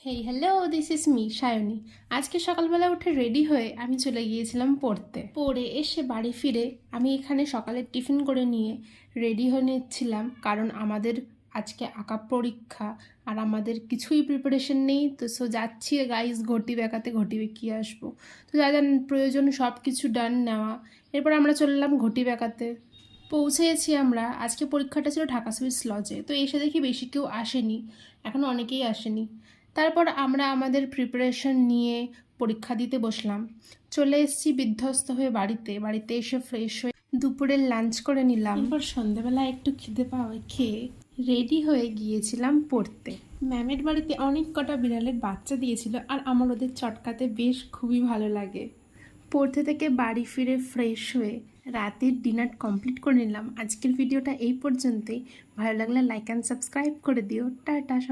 Hey hello, this is me Sayani. আজকে সকালবেলা উঠে রেডি হয়ে আমি চলে গিয়েছিলাম পড়ে এসে বাড়ি ফিরে আমি এখানে সকালের টিফিন করে নিয়ে রেডি হয়ে নিচ্ছিলাম, কারণ আমাদের আজকে আঁকা পরীক্ষা আর আমাদের কিছুই প্রিপারেশন নেই। তো যাচ্ছি গাইজ ঘটি বেঁকাতে, ঘটি বেঁকিয়ে আসবো। তো যা যা প্রয়োজন সব কিছু ডান নেওয়া। এরপর আমরা চললাম ঘটি বেঁকাতে। পৌঁছেছি আমরা। আজকে পরীক্ষাটা ছিল ঢাকা সুইটস লজে। তো এসে দেখি বেশি কেউ আসেনি, এখনও অনেকেই আসেনি। তারপর আমরা আমাদের প্রিপারেশন নিয়ে পরীক্ষা দিতে বসলাম। চলে এসেছি বিধ্বস্ত হয়ে বাড়িতে এসে ফ্রেশ হয়ে দুপুরের লাঞ্চ করে নিলাম। এরপর সন্ধ্যাবেলা একটু খিদে পাওয়ায় খেয়ে রেডি হয়ে গিয়েছিলাম পড়তে। ম্যামের বাড়িতে অনেক কটা বিড়ালের বাচ্চা দিয়েছিল, আর আমার ওদের চটকাতে বেশ খুবই ভালো লাগে। পড়তে থেকে বাড়ি ফিরে ফ্রেশ হয়ে রাতের ডিনার কমপ্লিট করে নিলাম। আজকের ভিডিওটা এই পর্যন্তই। ভালো লাগলে লাইক অ্যান্ড সাবস্ক্রাইব করে দিও। টাটা।